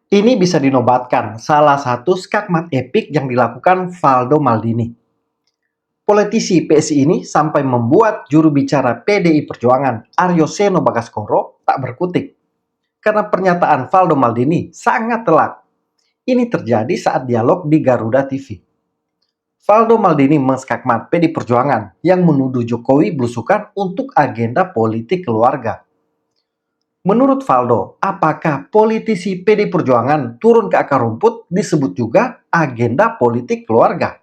Ini bisa dinobatkan salah satu skakmat epik yang dilakukan Valdo Maldini. Politisi PSI ini sampai membuat juru bicara PDI Perjuangan Aryo Seno Bagaskoro tak berkutik karena pernyataan Valdo Maldini sangat telak. Ini terjadi saat dialog di Garuda TV. Valdo Maldini mengskakmat PDI Perjuangan yang menuduh Jokowi belusukan untuk agenda politik keluarga. Menurut Valdo, apakah politisi PDI Perjuangan turun ke akar rumput disebut juga agenda politik keluarga?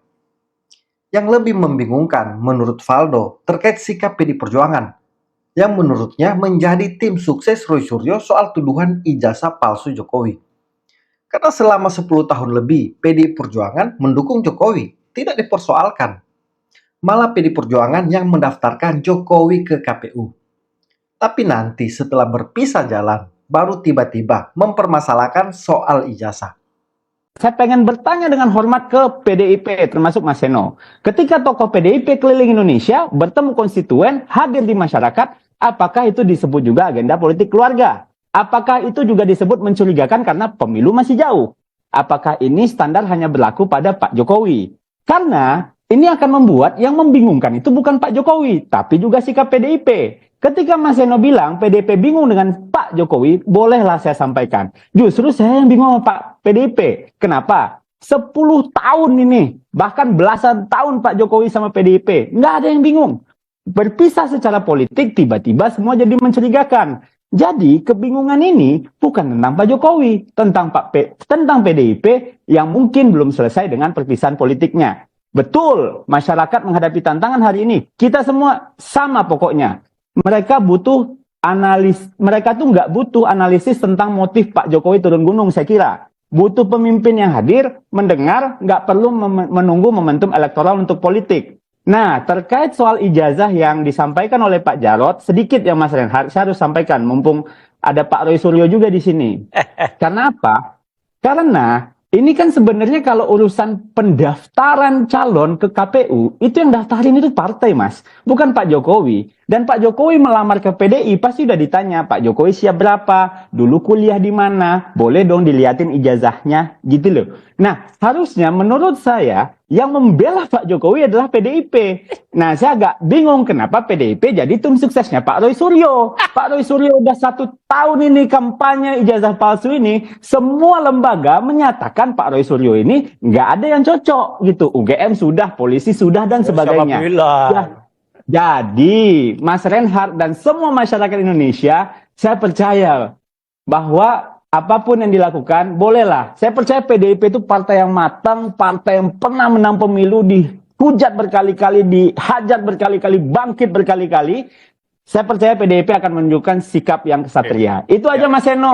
Yang lebih membingungkan menurut Valdo terkait sikap PDI Perjuangan yang menurutnya menjadi tim sukses Roy Suryo soal tuduhan ijazah palsu Jokowi. Karena selama 10 tahun lebih PDI Perjuangan mendukung Jokowi, tidak dipersoalkan. Malah PDI Perjuangan yang mendaftarkan Jokowi ke KPU. Tapi nanti setelah berpisah jalan, baru tiba-tiba mempermasalahkan soal ijazah. Saya pengen bertanya dengan hormat ke PDIP, termasuk Mas Seno. Ketika tokoh PDIP keliling Indonesia bertemu konstituen, hadir di masyarakat, apakah itu disebut juga agenda politik keluarga? Apakah itu juga disebut mencurigakan karena pemilu masih jauh? Apakah ini standar hanya berlaku pada Pak Jokowi? Karena ini akan membuat yang membingungkan itu bukan Pak Jokowi, tapi juga sikap PDIP. Ketika Mas Seno bilang PDIP bingung dengan Pak Jokowi, bolehlah saya sampaikan. Justru saya yang bingung sama Pak PDIP. Kenapa? 10 tahun ini, bahkan belasan tahun Pak Jokowi sama PDIP. Nggak ada yang bingung. Berpisah secara politik, tiba-tiba semua jadi mencurigakan. Jadi kebingungan ini bukan tentang Pak Jokowi, tentang PDIP yang mungkin belum selesai dengan perpisahan politiknya. Betul, masyarakat menghadapi tantangan hari ini. Kita semua sama pokoknya. Mereka tuh nggak butuh analisis tentang motif Pak Jokowi turun gunung, saya kira. Butuh pemimpin yang hadir, mendengar, nggak perlu menunggu momentum elektoral untuk politik. Nah, terkait soal ijazah yang disampaikan oleh Pak Jarod, sedikit ya Mas Reinhardt, saya harus sampaikan, mumpung ada Pak Roy Suryo juga di sini. Karena apa? Karena ini kan sebenarnya kalau urusan pendaftaran calon ke KPU, itu yang daftarin itu partai, Mas. Bukan Pak Jokowi. Dan Pak Jokowi melamar ke PDI, pasti udah ditanya, Pak Jokowi siap berapa? Dulu kuliah di mana? Boleh dong diliatin ijazahnya, gitu loh. Nah, harusnya menurut saya, yang membela Pak Jokowi adalah PDIP. Nah, saya agak bingung kenapa PDIP jadi tim suksesnya Pak Roy Suryo. Pak Roy Suryo udah 1 tahun ini kampanye ijazah palsu ini, semua lembaga menyatakan Pak Roy Suryo ini nggak ada yang cocok gitu. UGM sudah, polisi sudah, dan sebagainya. Ya, jadi, Mas Reinhardt dan semua masyarakat Indonesia, saya percaya bahwa apapun yang dilakukan, bolehlah. Saya percaya PDIP itu partai yang matang, partai yang pernah menang pemilu, dihujat berkali-kali, dihajar berkali-kali, bangkit berkali-kali. Saya percaya PDIP akan menunjukkan sikap yang kesatria. Itu aja Mas Seno.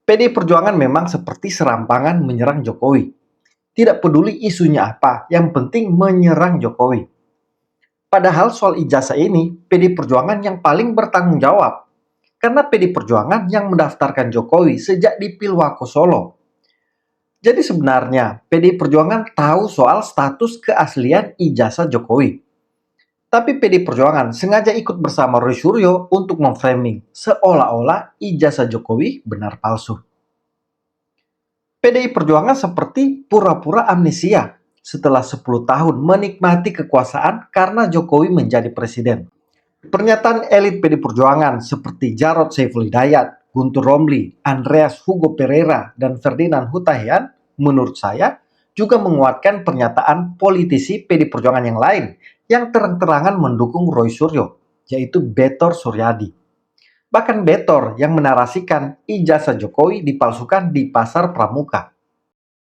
PDI Perjuangan memang seperti serampangan menyerang Jokowi. Tidak peduli isunya apa, yang penting menyerang Jokowi. Padahal soal ijazah ini, PDI Perjuangan yang paling bertanggung jawab. Karena PDI Perjuangan yang mendaftarkan Jokowi sejak di Pilwako Solo. Jadi sebenarnya PDI Perjuangan tahu soal status keaslian ijazah Jokowi. Tapi PDI Perjuangan sengaja ikut bersama Roy Suryo untuk memframing seolah-olah ijazah Jokowi benar palsu. PDI Perjuangan seperti pura-pura amnesia setelah 10 tahun menikmati kekuasaan karena Jokowi menjadi presiden. Pernyataan elit PDI Perjuangan seperti Jarod Saiful Hidayat, Guntur Romli, Andreas Hugo Pereira, dan Ferdinand Hutahian menurut saya juga menguatkan pernyataan politisi PDI Perjuangan yang lain yang terang-terangan mendukung Roy Suryo, yaitu Betor Suryadi. Bahkan Betor yang menarasikan ijazah Jokowi dipalsukan di Pasar Pramuka.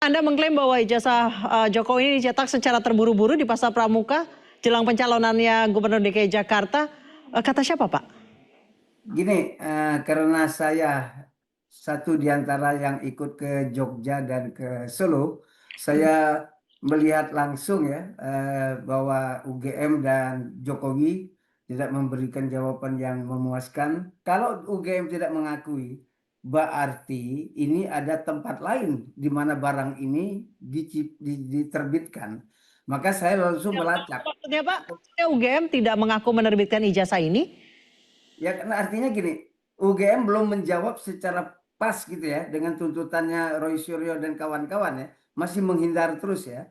Anda mengklaim bahwa ijazah Jokowi ini dicetak secara terburu-buru di Pasar Pramuka jelang pencalonannya Gubernur DKI Jakarta. Kata siapa, Pak? Gini, karena saya satu di antara yang ikut ke Jogja dan ke Solo, saya melihat langsung ya bahwa UGM dan Jokowi tidak memberikan jawaban yang memuaskan. Kalau UGM tidak mengakui, berarti ini ada tempat lain di mana barang ini diterbitkan. Maka saya langsung melacak. Maksudnya Pak, UGM tidak mengaku menerbitkan ijazah ini? Ya, karena artinya gini, UGM belum menjawab secara pas gitu ya dengan tuntutannya Roy Suryo dan kawan-kawan ya, masih menghindar terus ya.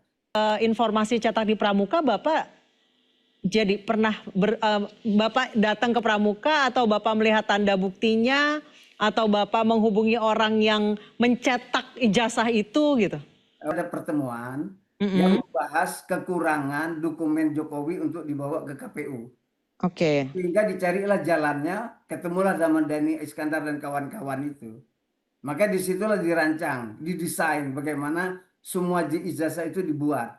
Informasi cetak di Pramuka, Bapak jadi pernah Bapak datang ke Pramuka atau Bapak melihat tanda buktinya atau Bapak menghubungi orang yang mencetak ijazah itu gitu? Ada pertemuan yang membahas kekurangan dokumen Jokowi untuk dibawa ke KPU. Oke. Sehingga dicarilah jalannya, ketemulah zaman Dhani Iskandar dan kawan-kawan itu. Maka disitulah dirancang, didesain bagaimana semua ijazah itu dibuat.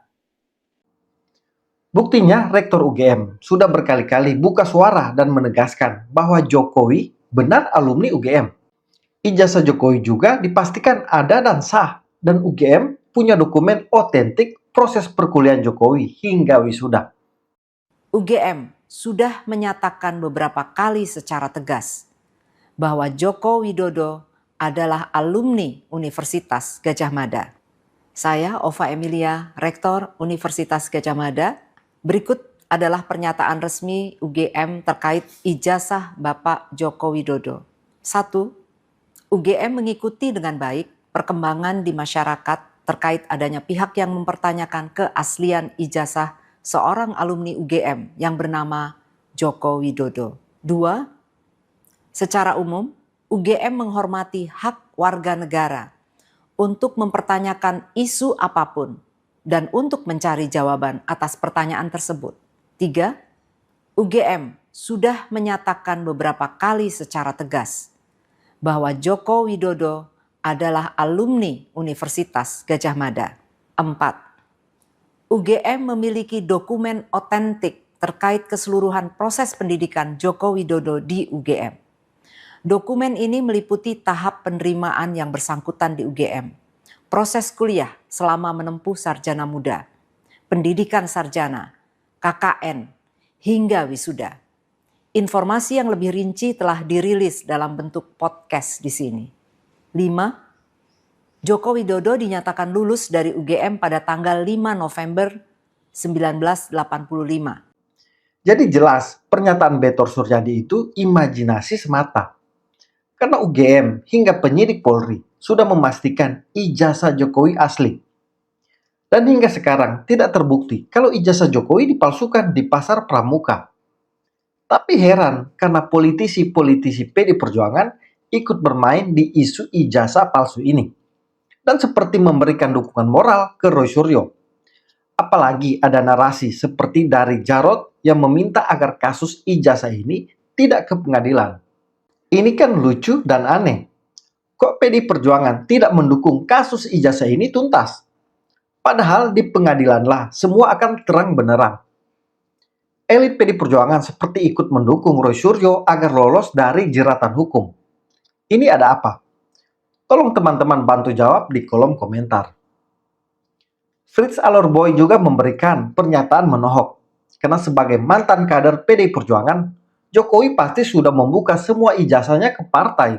Buktinya, Rektor UGM sudah berkali-kali buka suara dan menegaskan bahwa Jokowi benar alumni UGM. Ijazah Jokowi juga dipastikan ada dan sah, dan UGM punya dokumen otentik proses perkuliahan Jokowi hingga wisuda. UGM sudah menyatakan beberapa kali secara tegas bahwa Joko Widodo adalah alumni Universitas Gadjah Mada. Saya, Ova Emilia, Rektor Universitas Gadjah Mada. Berikut adalah pernyataan resmi UGM terkait ijazah Bapak Joko Widodo. 1. UGM mengikuti dengan baik perkembangan di masyarakat terkait adanya pihak yang mempertanyakan keaslian ijazah seorang alumni UGM yang bernama Joko Widodo. 2. Secara umum, UGM menghormati hak warga negara untuk mempertanyakan isu apapun dan untuk mencari jawaban atas pertanyaan tersebut. 3. UGM sudah menyatakan beberapa kali secara tegas bahwa Joko Widodo adalah alumni Universitas Gadjah Mada. 4. UGM memiliki dokumen otentik terkait keseluruhan proses pendidikan Joko Widodo di UGM. Dokumen ini meliputi tahap penerimaan yang bersangkutan di UGM, proses kuliah selama menempuh sarjana muda, pendidikan sarjana, KKN, hingga wisuda. Informasi yang lebih rinci telah dirilis dalam bentuk podcast di sini. 5. Joko Widodo dinyatakan lulus dari UGM pada tanggal 5 November 1985. Jadi jelas, pernyataan Betor Suryadi itu imajinasi semata. Karena UGM hingga penyidik Polri sudah memastikan ijazah Jokowi asli. Dan hingga sekarang tidak terbukti kalau ijazah Jokowi dipalsukan di pasar Pramuka. Tapi heran karena politisi-politisi PD Perjuangan ikut bermain di isu ijazah palsu ini. Dan seperti memberikan dukungan moral ke Roy Suryo. Apalagi ada narasi seperti dari Jarod yang meminta agar kasus ijazah ini tidak ke pengadilan. Ini kan lucu dan aneh. Kok PD Perjuangan tidak mendukung kasus ijazah ini tuntas? Padahal di pengadilanlah semua akan terang benerang. Elit PD Perjuangan seperti ikut mendukung Roy Suryo agar lolos dari jeratan hukum. Ini ada apa? Tolong teman-teman bantu jawab di kolom komentar. Fritz Alorboy juga memberikan pernyataan menohok. Karena sebagai mantan kader PD Perjuangan, Jokowi pasti sudah membuka semua ijazahnya ke partai.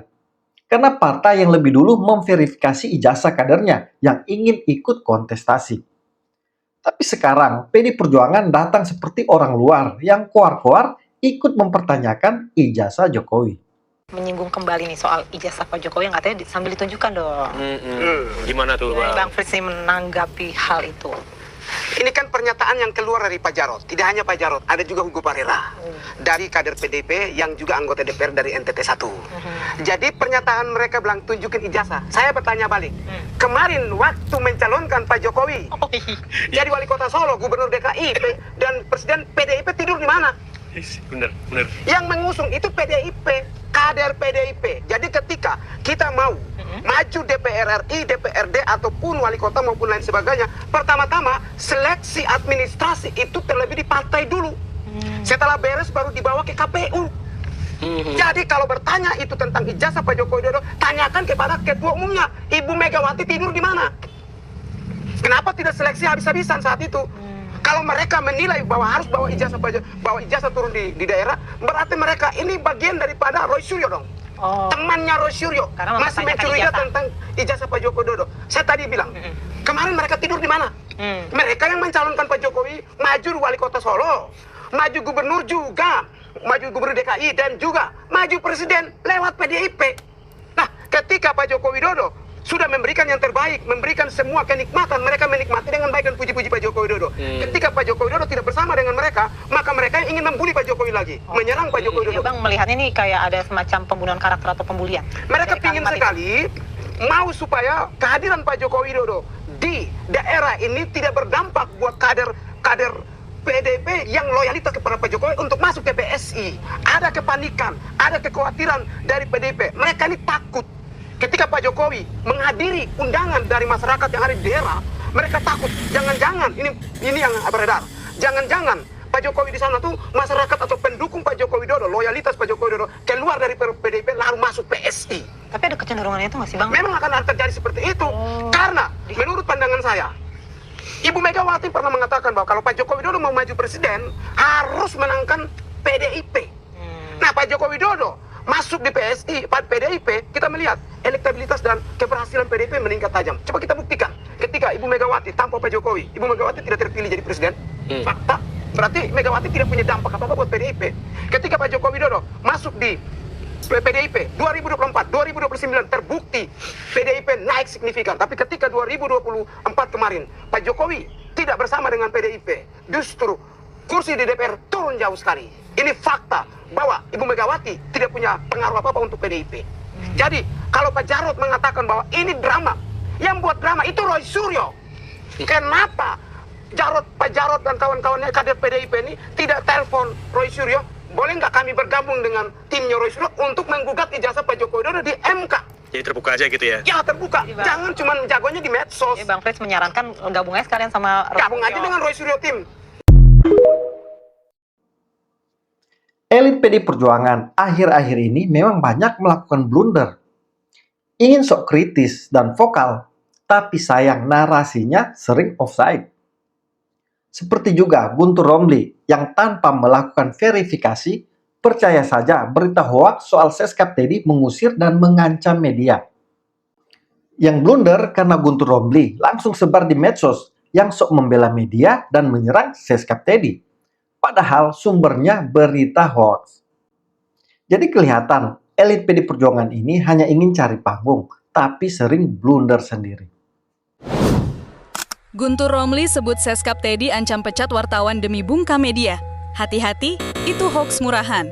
Karena partai yang lebih dulu memverifikasi ijazah kadernya yang ingin ikut kontestasi. Tapi sekarang PD Perjuangan datang seperti orang luar yang koar-koar ikut mempertanyakan ijazah Jokowi. Menyinggung kembali nih soal ijazah Pak Jokowi yang katanya sambil ditunjukkan dong. Gimana tuh, Bang? Bang Frits ini menanggapi hal itu. Ini kan pernyataan yang keluar dari Pak Jarod. Tidak hanya Pak Jarod, ada juga Hugo Parera. Dari kader PDIP yang juga anggota DPR dari NTT 1. Jadi pernyataan mereka bilang tunjukin ijazah. Saya bertanya balik. Kemarin waktu mencalonkan Pak Jokowi jadi wali kota Solo, gubernur DKI, dan presiden PDIP tidur di mana? Bener. Yang mengusung itu PDIP, kader PDIP. Jadi ketika kita mau maju DPR RI, DPRD ataupun wali kota maupun lain sebagainya, pertama-tama seleksi administrasi itu terlebih di partai dulu. Setelah beres baru dibawa ke KPU. Jadi kalau bertanya itu tentang ijazah Pak Joko Widodo, tanyakan kepada ketua umumnya, Ibu Megawati tidur di mana? Kenapa tidak seleksi habis-habisan saat itu? Kalau mereka menilai bahwa harus bawa ijazah turun di daerah, berarti mereka ini bagian daripada Roy Suryo dong. Temannya Roy Suryo masih mencurigai tentang ijazah Pak Joko Widodo. Saya tadi bilang, kemarin mereka tidur di mana? Mereka yang mencalonkan Pak Jokowi maju wali kota Solo, maju gubernur juga, maju gubernur DKI dan juga maju presiden lewat PDIP. Nah, ketika Pak Joko Widodo sudah memberikan yang terbaik, memberikan semua kenikmatan, mereka menikmati dengan baik dan puji-puji Pak Joko Widodo. Ketika Pak Joko Widodo tidak bersama dengan mereka, maka mereka ingin membuli Pak Jokowi lagi, menyerang Pak Joko Widodo. Ya Bang, melihatnya ini kayak ada semacam pembunuhan karakter atau pembulian. Mereka Dari ingin kalimat sekali mau supaya kehadiran Pak Joko Widodo di daerah ini tidak berdampak buat kader PDIP yang loyalitas kepada Pak Jokowi untuk masuk ke PSI. Ada kepanikan, ada kekhawatiran dari PDIP. Mereka ini takut. Ketika Pak Jokowi menghadiri undangan dari masyarakat yang ada di daerah, mereka takut. Jangan-jangan ini yang beredar. Jangan-jangan Pak Jokowi di sana tuh masyarakat atau pendukung Pak Joko Widodo, loyalitas Pak Joko Widodo keluar dari PDIP lalu masuk PSI. Tapi ada kecenderungan itu nggak sih Bang? Memang akan terjadi seperti itu. Karena menurut pandangan saya, Ibu Megawati pernah mengatakan bahwa kalau Pak Joko Widodo mau maju presiden harus menangkan PDIP. Nah, Pak Joko Widodo masuk di PDIP, kita melihat elektabilitas dan keberhasilan PDIP meningkat tajam. Coba kita buktikan. Ketika Ibu Megawati tanpa Pak Jokowi, Ibu Megawati tidak terpilih jadi presiden. Fakta. Berarti Megawati tidak punya dampak apa-apa buat PDIP. Ketika Pak Joko Widodo masuk di PDIP 2024, 2029 terbukti PDIP naik signifikan. Tapi ketika 2024 kemarin Pak Jokowi tidak bersama dengan PDIP, justru kursi di DPR turun jauh sekali. Ini fakta bahwa Ibu Megawati tidak punya pengaruh apa-apa untuk PDIP. Jadi kalau Pak Jarod mengatakan bahwa ini drama, yang buat drama itu Roy Suryo. Kenapa Pak Jarod dan kawan-kawannya kader PDIP ini tidak telepon Roy Suryo? Boleh nggak kami bergabung dengan timnya Roy Suryo untuk menggugat ijazah Pak Joko Widodo di MK? Jadi terbuka aja gitu ya? Ya terbuka, jangan cuma jagonya di medsos. Bang Frits menyarankan gabung aja sekalian sama Gabung aja dengan Roy Suryo tim. Elit PD Perjuangan akhir-akhir ini memang banyak melakukan blunder. Ingin sok kritis dan vokal, tapi sayang narasinya sering offside. Seperti juga Guntur Romli yang tanpa melakukan verifikasi, percaya saja berita hoaks soal Seskap Teddy mengusir dan mengancam media. Yang blunder karena Guntur Romli langsung sebar di medsos yang sok membela media dan menyerang Seskap Teddy. Padahal sumbernya berita hoax. Jadi kelihatan elit PD Perjuangan ini hanya ingin cari panggung, tapi sering blunder sendiri. Guntur Romli sebut Seskap Teddy ancam pecat wartawan demi bungkam media. Hati-hati, itu hoax murahan.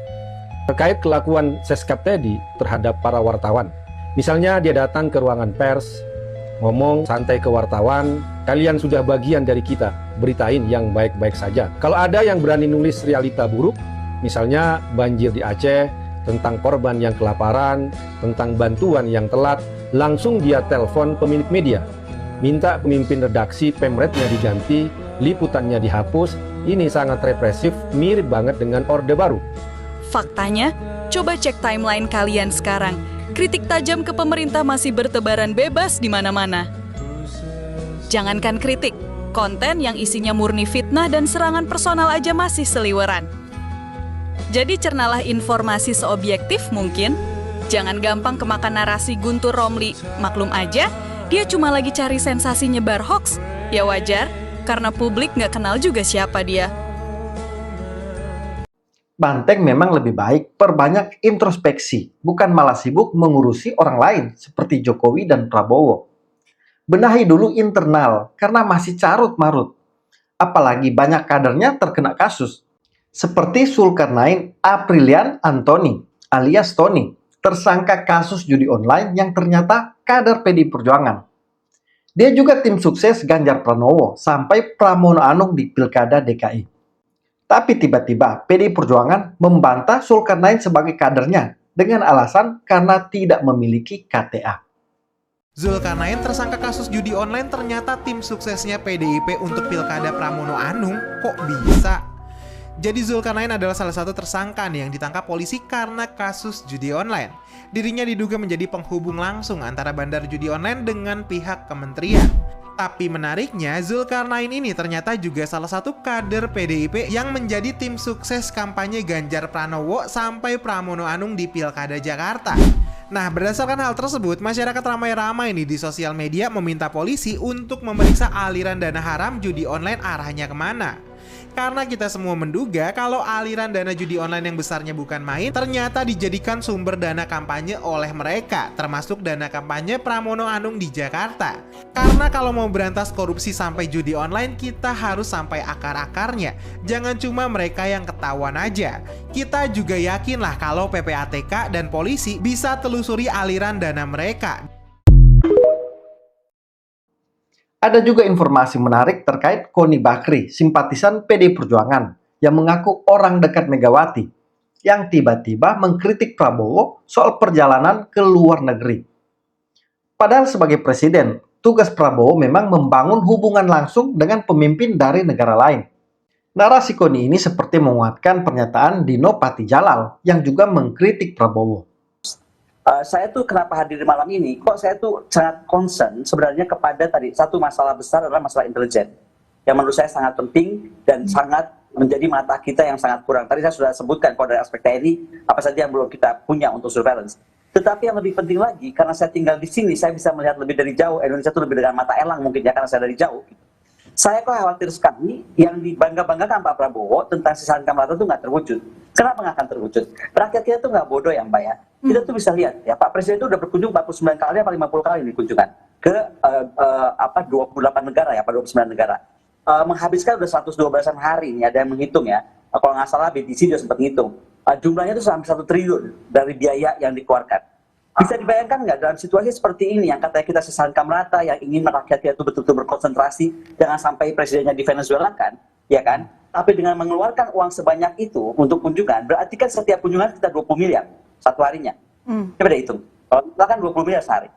Terkait kelakuan Seskap Teddy terhadap para wartawan. Misalnya dia datang ke ruangan pers, ngomong santai ke wartawan, kalian sudah bagian dari kita, beritain yang baik-baik saja. Kalau ada yang berani nulis realita buruk, misalnya banjir di Aceh, tentang korban yang kelaparan, tentang bantuan yang telat, langsung dia telepon pemilik media. Minta pemimpin redaksi pemretnya diganti, liputannya dihapus. Ini sangat represif, mirip banget dengan Orde Baru. Faktanya, coba cek timeline kalian sekarang. Kritik tajam ke pemerintah masih bertebaran bebas di mana-mana. Jangankan kritik, konten yang isinya murni fitnah dan serangan personal aja masih seliweran. Jadi cernalah informasi seobjektif mungkin. Jangan gampang kemakan narasi Guntur Romli. Maklum aja, dia cuma lagi cari sensasi nyebar hoax. Ya wajar, karena publik nggak kenal juga siapa dia. Banteng memang lebih baik perbanyak introspeksi, bukan malah sibuk mengurusi orang lain seperti Jokowi dan Prabowo. Benahi dulu internal karena masih carut-marut. Apalagi banyak kadernya terkena kasus. Seperti Zulkarnain Aprilian Antoni alias Tony, tersangka kasus judi online yang ternyata kader PD Perjuangan. Dia juga tim sukses Ganjar Pranowo sampai Pramono Anung di Pilkada DKI. Tapi tiba-tiba PD Perjuangan membantah Zulkarnain sebagai kadernya dengan alasan karena tidak memiliki KTA. Zulkarnain tersangka kasus judi online ternyata tim suksesnya PDIP untuk Pilkada Pramono Anung. Kok bisa? Jadi Zulkarnain adalah salah satu tersangka nih yang ditangkap polisi karena kasus judi online. Dirinya diduga menjadi penghubung langsung antara bandar judi online dengan pihak kementerian. Tapi menariknya, Zulkarnain ini ternyata juga salah satu kader PDIP yang menjadi tim sukses kampanye Ganjar Pranowo sampai Pramono Anung di Pilkada Jakarta. Nah, berdasarkan hal tersebut, masyarakat ramai-ramai nih di sosial media meminta polisi untuk memeriksa aliran dana haram judi online arahnya kemana. Karena kita semua menduga kalau aliran dana judi online yang besarnya bukan main ternyata dijadikan sumber dana kampanye oleh mereka, termasuk dana kampanye Pramono Anung di Jakarta. Karena kalau mau berantas korupsi sampai judi online, kita harus sampai akar-akarnya. Jangan cuma mereka yang ketahuan aja. Kita juga yakinlah kalau PPATK dan polisi bisa telusuri aliran dana mereka. Ada juga informasi menarik terkait Koni Bakri, simpatisan PD Perjuangan, yang mengaku orang dekat Megawati, yang tiba-tiba mengkritik Prabowo soal perjalanan ke luar negeri. Padahal sebagai presiden, tugas Prabowo memang membangun hubungan langsung dengan pemimpin dari negara lain. Narasi Koni ini seperti menguatkan pernyataan Dino Patijalal yang juga mengkritik Prabowo. Saya tuh kenapa hadir di malam ini, kok saya tuh sangat concern sebenarnya kepada tadi satu masalah besar adalah masalah intelijen yang menurut saya sangat penting dan sangat menjadi mata kita yang sangat kurang. Tadi saya sudah sebutkan kalau dari aspek TNI apa saja yang belum kita punya untuk surveillance. Tetapi yang lebih penting lagi, karena saya tinggal di sini, saya bisa melihat lebih dari jauh. Indonesia itu lebih dengan mata elang mungkin ya, karena saya dari jauh. Saya kok khawatir sekali yang dibangga-banggakan Pak Prabowo tentang sisaan Kamrata itu nggak terwujud. Kenapa nggak akan terwujud? Rakyat kita tuh nggak bodoh ya Mbak ya. Kita tuh bisa lihat ya, Pak Presiden itu udah berkunjung 49 kali apa 50 kali dikunjungkan ke 28 negara ya, 29 negara. Menghabiskan udah 112-an hari, ini ada yang menghitung ya. Kalau nggak salah BTC juga sempat ngitung. Jumlahnya itu sampai 1 triliun dari biaya yang dikeluarkan. Bisa dibayangkan nggak dalam situasi seperti ini yang katanya kita sesangkam rata, yang ingin rakyat kita itu betul-betul berkonsentrasi, jangan sampai presidennya di Venezuela kan, ya kan? Tapi dengan mengeluarkan uang sebanyak itu untuk kunjungan, berarti kan setiap kunjungan kita 20 miliar satu harinya. Coba deh hitung. Kalau kita kan 20 miliar sehari.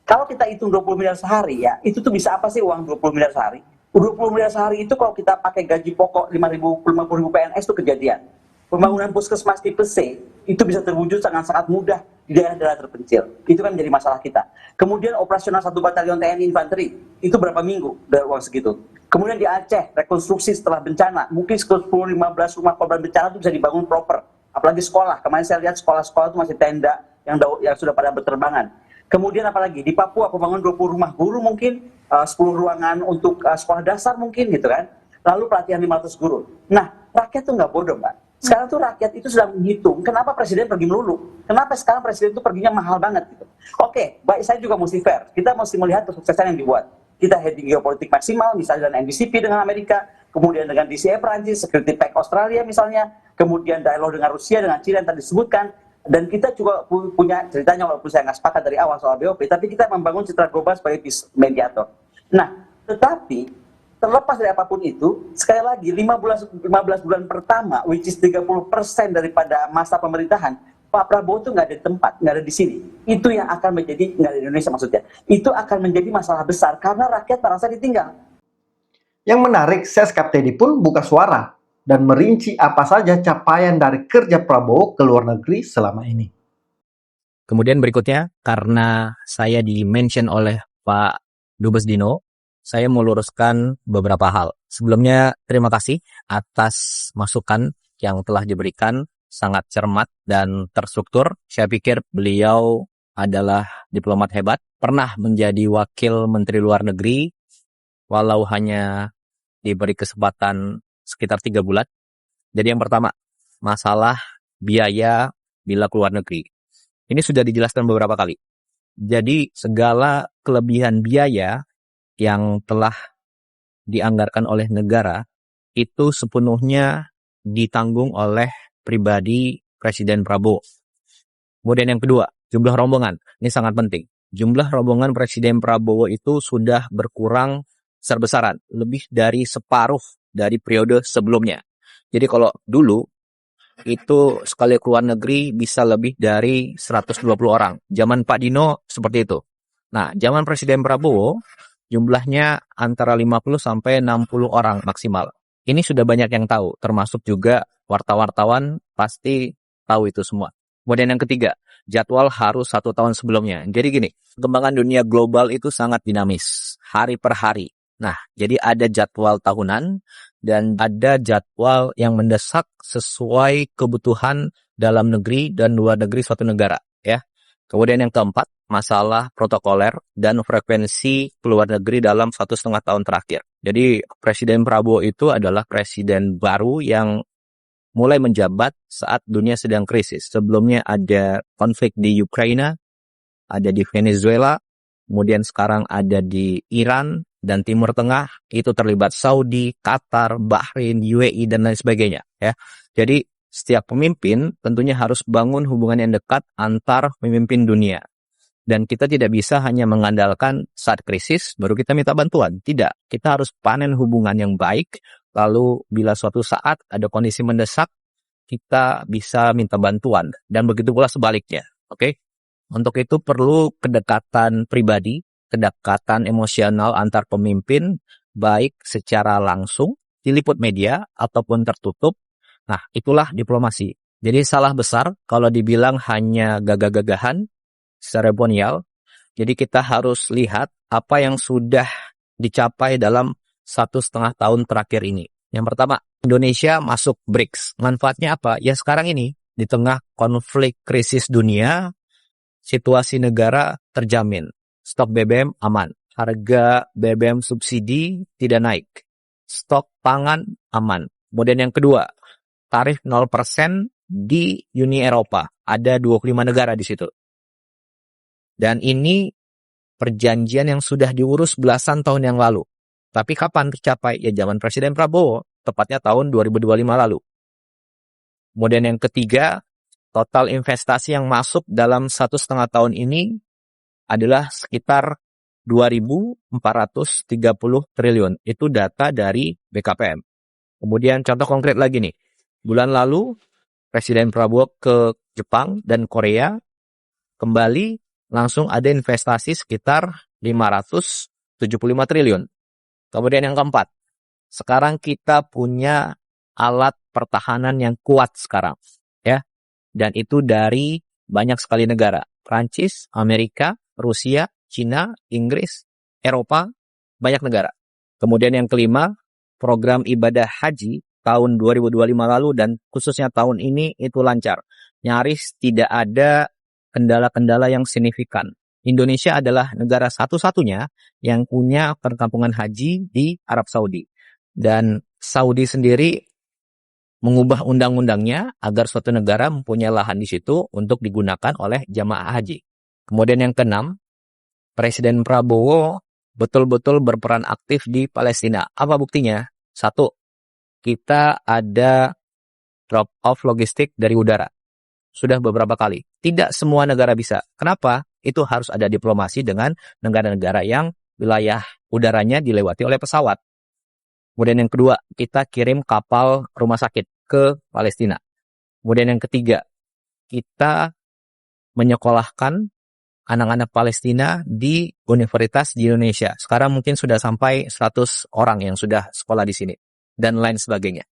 Kalau kita hitung 20 miliar sehari ya, itu tuh bisa apa sih uang 20 miliar sehari? 20 miliar sehari itu kalau kita pakai gaji pokok 50.000 PNS itu kejadian. Pembangunan puskesmas tipe C itu bisa terwujud sangat-sangat mudah di daerah-daerah terpencil. Itu kan menjadi masalah kita. Kemudian operasional 1 batalion TNI Infanteri itu berapa minggu dari uang segitu. Kemudian di Aceh, rekonstruksi setelah bencana, mungkin 10-15 rumah korban bencana itu bisa dibangun proper. Apalagi sekolah. Kemarin saya lihat sekolah-sekolah itu masih tenda yang sudah pada berterbangan. Kemudian apalagi di Papua pembangunan 20 rumah guru mungkin, 10 ruangan untuk sekolah dasar mungkin gitu kan. Lalu pelatihan 500 guru. Nah, rakyat tuh nggak bodoh Mbak. Sekarang tuh rakyat itu sudah menghitung kenapa presiden pergi melulu. Kenapa sekarang presiden itu perginya mahal banget gitu. Oke, baik, saya juga mesti fair. Kita mesti melihat kesuksesan yang dibuat. Kita hedging geopolitik maksimal, misalnya dengan NDCP dengan Amerika, kemudian dengan DCA Perancis, Security Pact Australia misalnya, kemudian dialog dengan Rusia, dengan China yang tadi disebutkan, dan kita juga punya ceritanya walaupun saya nggak sepakat dari awal soal BOP, tapi kita membangun citra global sebagai peace mediator. Nah, tetapi terlepas dari apapun itu, sekali lagi 15 bulan pertama, which is 30% daripada masa pemerintahan, Pak Prabowo itu nggak ada di tempat, nggak ada di sini. Itu yang akan menjadi, nggak ada di Indonesia maksudnya, itu akan menjadi masalah besar karena rakyat merasa ditinggal. Yang menarik, Seskap Teddy pun buka suara dan merinci apa saja capaian dari kerja Prabowo ke luar negeri selama ini. Kemudian berikutnya, karena saya di-mention oleh Pak Dubes Dino, saya mau luruskan beberapa hal. Sebelumnya, terima kasih atas masukan yang telah diberikan, sangat cermat dan terstruktur. Saya pikir beliau adalah diplomat hebat, pernah menjadi wakil Menteri Luar Negeri, walau hanya diberi kesempatan sekitar 3 bulan. Jadi yang pertama, masalah biaya bila keluar negeri. Ini sudah dijelaskan beberapa kali. Jadi segala kelebihan biaya yang telah dianggarkan oleh negara itu sepenuhnya ditanggung oleh pribadi Presiden Prabowo. Kemudian yang kedua, jumlah rombongan. Ini sangat penting. Jumlah rombongan Presiden Prabowo itu sudah berkurang besar-besaran, lebih dari separuh dari periode sebelumnya. Jadi kalau dulu itu sekali keluar negeri bisa lebih dari 120 orang. Zaman Pak Dino seperti itu. Nah, zaman Presiden Prabowo jumlahnya antara 50 sampai 60 orang maksimal. Ini sudah banyak yang tahu, termasuk juga wartawan pasti tahu itu semua. Kemudian yang ketiga, jadwal harus 1 tahun sebelumnya. Jadi gini, perkembangan dunia global itu sangat dinamis, hari per hari. Nah, jadi ada jadwal tahunan dan ada jadwal yang mendesak sesuai kebutuhan dalam negeri dan luar negeri suatu negara, ya. Kemudian yang keempat, masalah protokoler dan frekuensi keluar negeri dalam 1,5 tahun terakhir. Jadi Presiden Prabowo itu adalah presiden baru yang mulai menjabat saat dunia sedang krisis. Sebelumnya ada konflik di Ukraina, ada di Venezuela, kemudian sekarang ada di Iran dan Timur Tengah, itu terlibat Saudi, Qatar, Bahrain, UAE, dan lain sebagainya. Ya. Jadi setiap pemimpin tentunya harus bangun hubungan yang dekat antar pemimpin dunia. Dan kita tidak bisa hanya mengandalkan saat krisis baru kita minta bantuan. Tidak, kita harus panen hubungan yang baik. Lalu bila suatu saat ada kondisi mendesak, kita bisa minta bantuan. Dan begitu pula sebaliknya. Oke? Untuk itu perlu kedekatan pribadi, kedekatan emosional antar pemimpin, baik secara langsung, diliput media, ataupun tertutup. Nah, itulah diplomasi. Jadi salah besar kalau dibilang hanya gagah-gagahan, seremonial. Jadi kita harus lihat apa yang sudah dicapai dalam 1,5 tahun terakhir ini. Yang pertama, Indonesia masuk BRICS. Manfaatnya apa? Ya sekarang ini, di tengah konflik krisis dunia, situasi negara terjamin. Stok BBM aman. Harga BBM subsidi tidak naik. Stok pangan aman. Kemudian yang kedua, tarif 0% di Uni Eropa. Ada 25 negara di situ. Dan ini perjanjian yang sudah diurus belasan tahun yang lalu. Tapi kapan tercapai? Ya zaman Presiden Prabowo, tepatnya tahun 2025 lalu. Kemudian yang ketiga, total investasi yang masuk dalam 1,5 tahun ini adalah sekitar 2.430 triliun. Itu data dari BKPM. Kemudian contoh konkret lagi nih. Bulan lalu, Presiden Prabowo ke Jepang dan Korea, kembali langsung ada investasi sekitar 575 triliun. Kemudian yang keempat, sekarang kita punya alat pertahanan yang kuat sekarang. Ya, dan itu dari banyak sekali negara. Prancis, Amerika, Rusia, Cina, Inggris, Eropa, banyak negara. Kemudian yang kelima, program ibadah haji tahun 2025 lalu dan khususnya tahun ini itu lancar. Nyaris tidak ada kendala-kendala yang signifikan. Indonesia adalah negara satu-satunya yang punya perkampungan haji di Arab Saudi. Dan Saudi sendiri mengubah undang-undangnya agar suatu negara mempunyai lahan di situ untuk digunakan oleh jamaah haji. Kemudian yang keenam, Presiden Prabowo betul-betul berperan aktif di Palestina. Apa buktinya? Satu, kita ada drop-off logistik dari udara. Sudah beberapa kali. Tidak semua negara bisa. Kenapa? Itu harus ada diplomasi dengan negara-negara yang wilayah udaranya dilewati oleh pesawat. Kemudian yang kedua, kita kirim kapal rumah sakit ke Palestina. Kemudian yang ketiga, kita menyekolahkan anak-anak Palestina di universitas di Indonesia. Sekarang mungkin sudah sampai 100 orang yang sudah sekolah di sini. Dan lain sebagainya.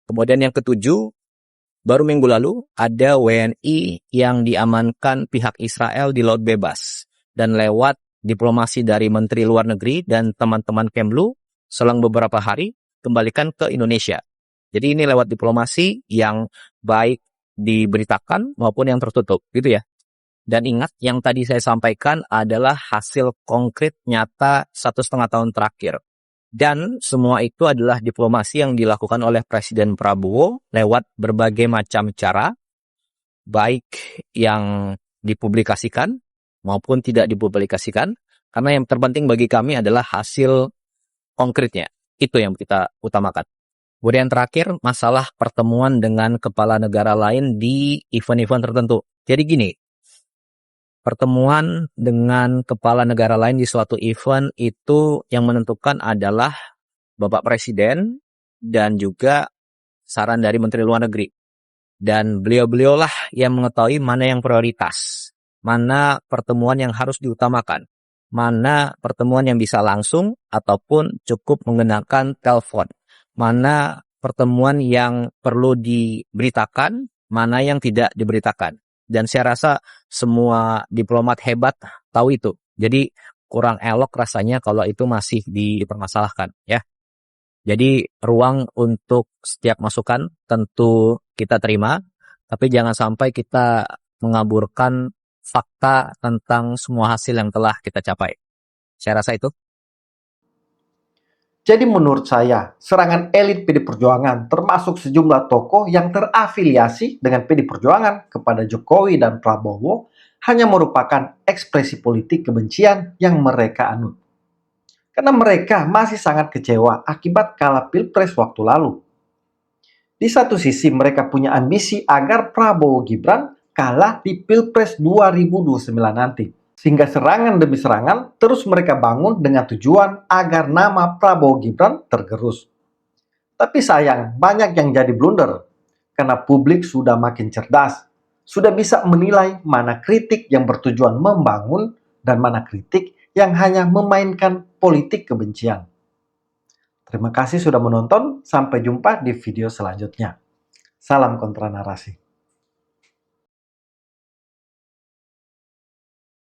Kemudian yang ketujuh, baru minggu lalu ada WNI yang diamankan pihak Israel di Laut Bebas. Dan lewat diplomasi dari Menteri Luar Negeri dan teman-teman Kemlu, selang beberapa hari kembalikan ke Indonesia. Jadi ini lewat diplomasi yang baik diberitakan maupun yang tertutup, gitu ya. Dan ingat, yang tadi saya sampaikan adalah hasil konkret nyata 1,5 tahun terakhir. Dan semua itu adalah diplomasi yang dilakukan oleh Presiden Prabowo lewat berbagai macam cara, baik yang dipublikasikan maupun tidak dipublikasikan, karena yang terpenting bagi kami adalah hasil konkretnya. Itu yang kita utamakan. Kemudian terakhir, masalah pertemuan dengan kepala negara lain di event-event tertentu. Jadi gini, pertemuan dengan kepala negara lain di suatu event itu yang menentukan adalah Bapak Presiden dan juga saran dari Menteri Luar Negeri. Dan beliau-beliaulah yang mengetahui mana yang prioritas, mana pertemuan yang harus diutamakan, mana pertemuan yang bisa langsung ataupun cukup menggunakan telepon, mana pertemuan yang perlu diberitakan, mana yang tidak diberitakan. Dan saya rasa semua diplomat hebat tahu itu. Jadi kurang elok rasanya kalau itu masih dipermasalahkan, ya. Jadi ruang untuk setiap masukan tentu kita terima, tapi jangan sampai kita mengaburkan fakta tentang semua hasil yang telah kita capai. Saya rasa itu. Jadi menurut saya, serangan elit PD Perjuangan termasuk sejumlah tokoh yang terafiliasi dengan PD Perjuangan kepada Jokowi dan Prabowo hanya merupakan ekspresi politik kebencian yang mereka anut. Karena mereka masih sangat kecewa akibat kalah Pilpres waktu lalu. Di satu sisi mereka punya ambisi agar Prabowo Gibran kalah di Pilpres 2029 nanti. Sehingga serangan demi serangan terus mereka bangun dengan tujuan agar nama Prabowo Gibran tergerus. Tapi sayang, banyak yang jadi blunder. Karena publik sudah makin cerdas. Sudah bisa menilai mana kritik yang bertujuan membangun dan mana kritik yang hanya memainkan politik kebencian. Terima kasih sudah menonton. Sampai jumpa di video selanjutnya. Salam kontra narasi.